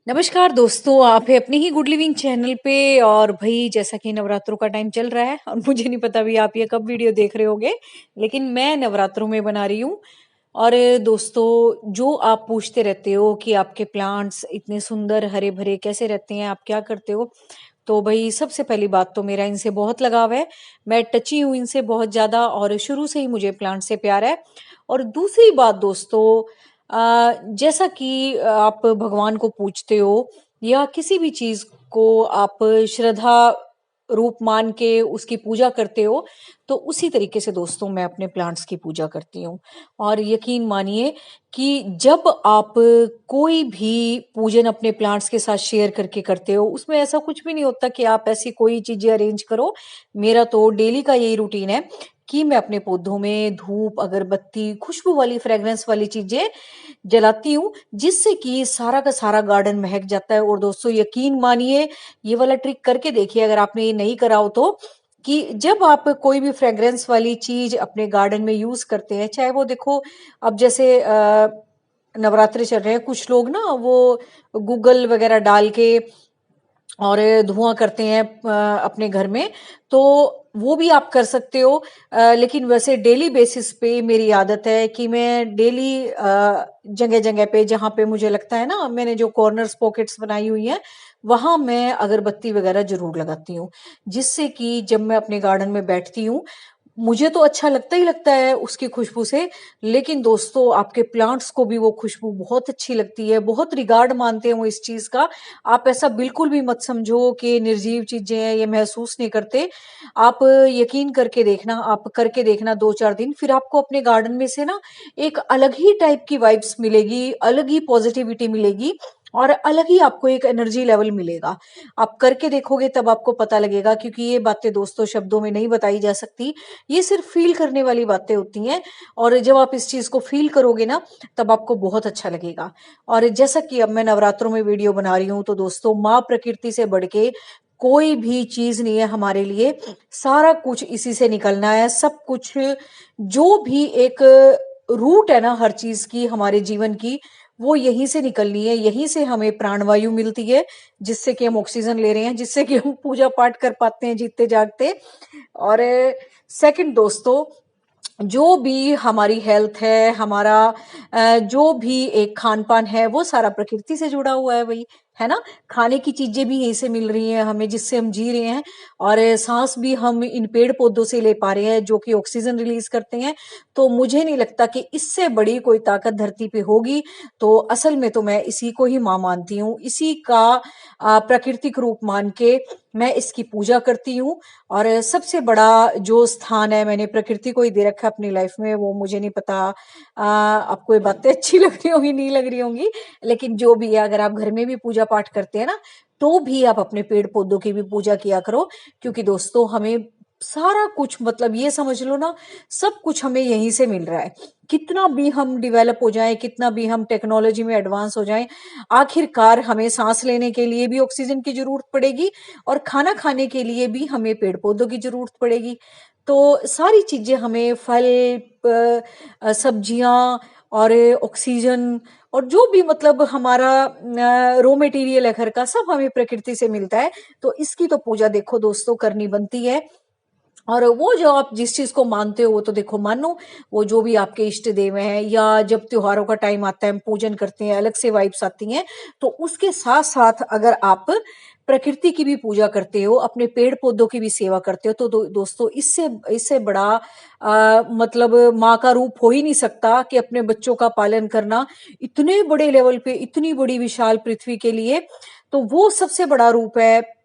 नमस्कार दोस्तों, आप है अपने ही गुड लिविंग चैनल पे। और भाई जैसा कि नवरात्रों का टाइम चल रहा है और मुझे नहीं पता भी आप ये कब वीडियो देख रहे होगे, लेकिन मैं नवरात्रों में बना रही हूँ। और दोस्तों, जो आप पूछते रहते हो कि आपके प्लांट्स इतने सुंदर हरे भरे कैसे रहते हैं, आप क्या करते हो, तो भाई सबसे पहली बात तो मेरा इनसे बहुत लगाव है। मैं टची हूँ इनसे बहुत ज्यादा और शुरू से ही मुझे प्लांट से प्यार है। और दूसरी बात दोस्तों, जैसा कि आप भगवान को पूजते हो या किसी भी चीज को आप श्रद्धा रूप मान के उसकी पूजा करते हो, तो उसी तरीके से दोस्तों मैं अपने प्लांट्स की पूजा करती हूँ। और यकीन मानिए कि जब आप कोई भी पूजन अपने प्लांट्स के साथ शेयर करके करते हो, उसमें ऐसा कुछ भी नहीं होता कि आप ऐसी कोई चीजें अरेंज करो। मेरा तो डेली का यही रूटीन है कि मैं अपने पौधों में धूप, अगरबत्ती, खुशबू वाली फ्रेग्रेंस वाली चीजें जलाती हूँ, जिससे कि सारा का सारा गार्डन महक जाता है। और दोस्तों यकीन मानिए, ये वाला ट्रिक करके देखिए अगर आपने ये नहीं करा हो तो, कि जब आप कोई भी फ्रेग्रेंस वाली चीज अपने गार्डन में यूज करते हैं, चाहे वो देखो, अब जैसे नवरात्रि चल रहे हैं, कुछ लोग ना वो गूगल वगैरह डाल के और धुआं करते हैं अपने घर में, तो वो भी आप कर सकते हो। लेकिन वैसे डेली बेसिस पे मेरी आदत है कि मैं डेली जगह जगह पे जहाँ पे मुझे लगता है ना, मैंने जो कॉर्नर्स पॉकेट्स बनाई हुई हैं, वहां मैं अगरबत्ती वगैरह जरूर लगाती हूँ, जिससे कि जब मैं अपने गार्डन में बैठती हूँ, मुझे तो अच्छा लगता ही लगता है उसकी खुशबू से। लेकिन दोस्तों, आपके प्लांट्स को भी वो खुशबू बहुत अच्छी लगती है, बहुत रिगार्ड मानते हैं वो इस चीज का। आप ऐसा बिल्कुल भी मत समझो कि निर्जीव चीजें हैं, ये महसूस नहीं करते। आप यकीन करके देखना, आप करके देखना 2-4 दिन, फिर आपको अपने गार्डन में से ना एक अलग ही टाइप की वाइब्स मिलेगी, अलग ही पॉजिटिविटी मिलेगी, और अलग ही आपको एक एनर्जी लेवल मिलेगा। आप करके देखोगे तब आपको पता लगेगा, क्योंकि ये बातें दोस्तों शब्दों में नहीं बताई जा सकती, ये सिर्फ फील करने वाली बातें होती हैं। और जब आप इस चीज को फील करोगे ना, तब आपको बहुत अच्छा लगेगा। और जैसा कि अब मैं नवरात्रों में वीडियो बना रही हूँ, तो दोस्तों माँ प्रकृति से बढ़ के कोई भी चीज नहीं है हमारे लिए। सारा कुछ इसी से निकलना है, सब कुछ। जो भी एक रूट है ना हर चीज की, हमारे जीवन की, वो यहीं से निकलनी है, यहीं से हमें प्राणवायु मिलती है, जिससे कि हम ऑक्सीजन ले रहे हैं, जिससे कि हम पूजा पाठ कर पाते हैं जीते जागते। और सेकंड दोस्तों, जो भी हमारी हेल्थ है, हमारा जो भी एक खान पान है, वो सारा प्रकृति से जुड़ा हुआ है भाई, है ना। खाने की चीजें भी यहीं से मिल रही हैं हमें, जिससे हम जी रहे हैं। और सांस भी हम इन पेड़ पौधों से ले पा रहे हैं, जो कि ऑक्सीजन रिलीज करते हैं। तो मुझे नहीं लगता कि इससे बड़ी कोई ताकत धरती पे होगी। तो असल में तो मैं इसी को ही मां मानती हूँ, इसी का प्राकृतिक रूप मान के मैं इसकी पूजा करती हूँ। और सबसे बड़ा जो स्थान है मैंने प्रकृति को ही दे रखा है अपनी लाइफ में, वो मुझे नहीं पता आपको ये बातें अच्छी लग रही होंगी नहीं लग रही होंगी, लेकिन जो भी है, अगर आप घर में भी पूजा पाठ करते हैं ना, तो भी आप अपने पेड़ पौधों की भी पूजा किया करो। क्योंकि दोस्तों, हमें सारा कुछ, मतलब ये समझ लो ना, सब कुछ हमें यहीं से मिल रहा है। कितना भी हम डिवेलप हो जाएं, कितना भी हम टेक्नोलॉजी में एडवांस हो जाएं, आखिरकार हमें सांस लेने के लिए भी ऑक्सीजन की जरूरत पड़ेगी, और खाना खाने के लिए भी हमें पेड़ पौधों की जरूरत पड़ेगी। तो सारी चीजें हमें, फल, सब्जियां और ऑक्सीजन, और जो भी मतलब हमारा रॉ मटेरियल है घर का, सब हमें प्रकृति से मिलता है। तो इसकी तो पूजा देखो दोस्तों करनी बनती है। और वो जो आप जिस चीज को मानते हो, वो तो देखो मानो, वो जो भी आपके इष्ट देव हैं, या जब त्योहारों का टाइम आता है हम पूजन करते हैं, अलग से वाइब्स आती हैं। तो उसके साथ साथ अगर आप प्रकृति की भी पूजा करते हो, अपने पेड़ पौधों की भी सेवा करते हो, तो दोस्तों, इससे इससे बड़ा मतलब माँ का रूप हो ही नहीं सकता, कि अपने बच्चों का पालन करना इतने बड़े लेवल पे, इतनी बड़ी विशाल पृथ्वी के लिए। तो वो सबसे बड़ा रूप है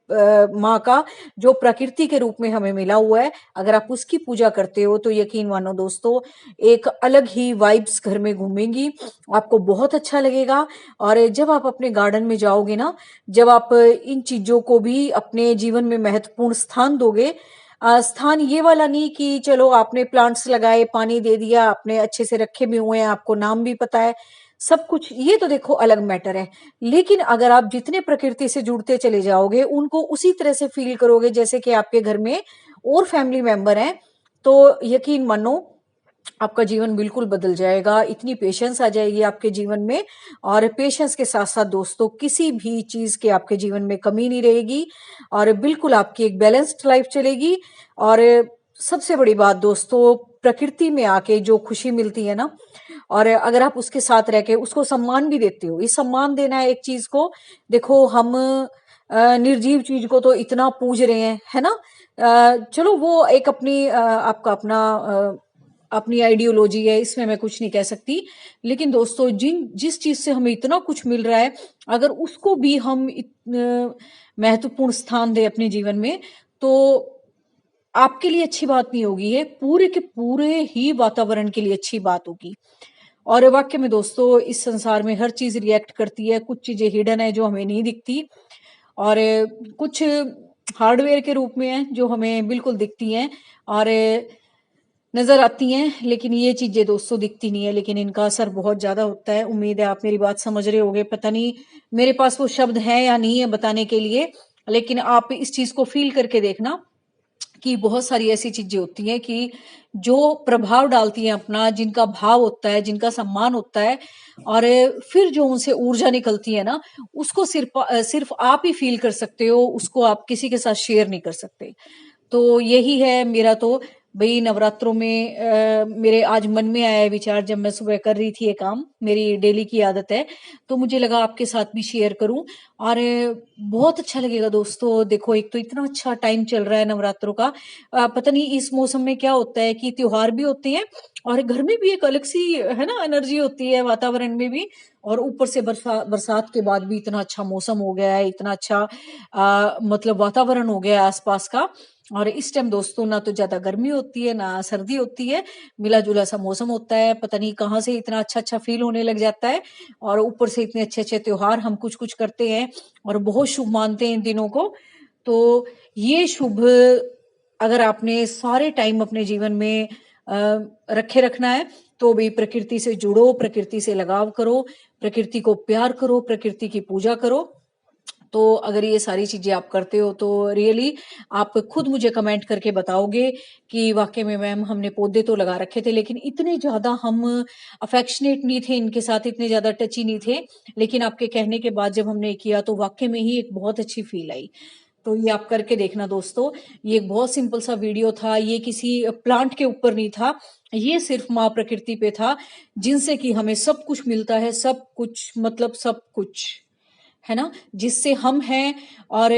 माँ का, जो प्रकृति के रूप में हमें मिला हुआ है। अगर आप उसकी पूजा करते हो, तो यकीन मानो दोस्तों, एक अलग ही वाइब्स घर में घूमेंगी, आपको बहुत अच्छा लगेगा। और जब आप अपने गार्डन में जाओगे ना, जब आप इन चीजों को भी अपने जीवन में महत्वपूर्ण स्थान दोगे, स्थान ये वाला नहीं कि चलो आपने प्लांट्स लगाए, पानी दे दिया, आपने अच्छे से रखे भी हुए हैं, आपको नाम भी पता है, सब कुछ, ये तो देखो अलग मैटर है। लेकिन अगर आप जितने प्रकृति से जुड़ते चले जाओगे, उनको उसी तरह से फील करोगे जैसे कि आपके घर में और फैमिली मेंबर हैं, तो यकीन मानो, आपका जीवन बिल्कुल बदल जाएगा, इतनी पेशेंस आ जाएगी आपके जीवन में। और पेशेंस के साथ-साथ दोस्तों किसी भी चीज़ की आपके जीवन में कमी नहीं रहेगी और बिल्कुल आपकी एक बैलेंस्ड लाइफ चलेगी। और सबसे बड़ी बात दोस्तों, प्रकृति में आके जो खुशी मिलती है ना, और अगर आप उसके साथ रह के उसको सम्मान भी देते हो, ये सम्मान देना है एक चीज़ को। देखो हम निर्जीव चीज़ को तो इतना पूज रहे हैं, है ना? चलो वो एक अपनी आपका अपना अपनी आइडियोलॉजी है, इसमें मैं कुछ नहीं कह सकती। लेकिन दोस्तों जिस चीज़ से हमें इतना कुछ मिल रहा है, अगर उसको भी हम महत्वपूर्ण स्थान दें अपने जीवन में, तो आपके लिए अच्छी बात नहीं होगी, ये पूरे के पूरे ही वातावरण के लिए अच्छी बात होगी। और वाक़ई में दोस्तों इस संसार में हर चीज़ रिएक्ट करती है, कुछ चीज़ें हिडन है जो हमें नहीं दिखती और कुछ हार्डवेयर के रूप में है जो हमें बिल्कुल दिखती हैं और नज़र आती हैं, लेकिन ये चीज़ें दोस्तों दिखती नहीं है, लेकिन इनका असर बहुत ज़्यादा होता है। उम्मीद है आप मेरी बात समझ रहे होंगे। पता नहीं मेरे पास वो शब्द हैं या नहीं है बताने के लिए, लेकिन आप इस चीज़ को फ़ील करके देखना कि बहुत सारी ऐसी चीज़ें होती हैं कि जो प्रभाव डालती हैं अपना, जिनका भाव होता है, जिनका सम्मान होता है और फिर जो उनसे ऊर्जा निकलती है ना, उसको सिर्फ़ आप ही फ़ील कर सकते हो, उसको आप किसी के साथ शेयर नहीं कर सकते। तो यही है मेरा तो भई नवरात्रों में मेरे आज मन में आया है विचार जब मैं सुबह कर रही थी ये काम, मेरी डेली की आदत है, तो मुझे लगा आपके साथ भी शेयर करूँ और बहुत अच्छा लगेगा दोस्तों। देखो एक तो इतना अच्छा टाइम चल रहा है नवरात्रों का, पता नहीं इस मौसम में क्या होता है कि त्योहार भी होते हैं और घर में भी एक अलग सी है ना एनर्जी होती है वातावरण में भी, और ऊपर से बरसात के बाद भी इतना अच्छा मौसम हो गया है, इतना अच्छा मतलब वातावरण हो गया है आसपास का। और इस टाइम दोस्तों ना तो ज्यादा गर्मी होती है ना सर्दी होती है, मिला जुला सा मौसम होता है, पता नहीं कहाँ से इतना अच्छा अच्छा फील होने लग जाता है। और ऊपर से इतने अच्छे अच्छे त्योहार हम कुछ कुछ करते हैं और बहुत शुभ मानते हैं इन दिनों को। तो ये शुभ अगर आपने सारे टाइम अपने जीवन में रखे रखना है, तो भी प्रकृति से जुड़ो, प्रकृति से लगाव करो, प्रकृति को प्यार करो, प्रकृति की पूजा करो। तो अगर ये सारी चीजें आप करते हो तो रियली आप खुद मुझे कमेंट करके बताओगे कि वाकई में मैम हमने पौधे तो लगा रखे थे, लेकिन इतने ज्यादा हम अफेक्शनेट नहीं थे इनके साथ, इतने ज्यादा टची नहीं थे। लेकिन आपके कहने के बाद जब हमने किया तो वाकई में ही एक बहुत अच्छी फील आई। तो ये आप करके देखना दोस्तों। ये एक बहुत सिंपल सा वीडियो था, ये किसी प्लांट के ऊपर नहीं था, ये सिर्फ माँ प्रकृति पे था, जिनसे कि हमें सब कुछ मिलता है, सब कुछ मतलब सब कुछ, है ना? जिससे हम हैं। और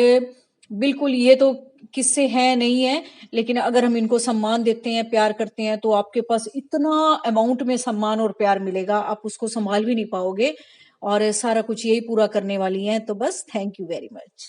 बिल्कुल ये तो किससे है नहीं है, लेकिन अगर हम इनको सम्मान देते हैं, प्यार करते हैं, तो आपके पास इतना अमाउंट में सम्मान और प्यार मिलेगा, आप उसको संभाल भी नहीं पाओगे। और सारा कुछ यही पूरा करने वाली हैं। तो बस थैंक यू वेरी मच।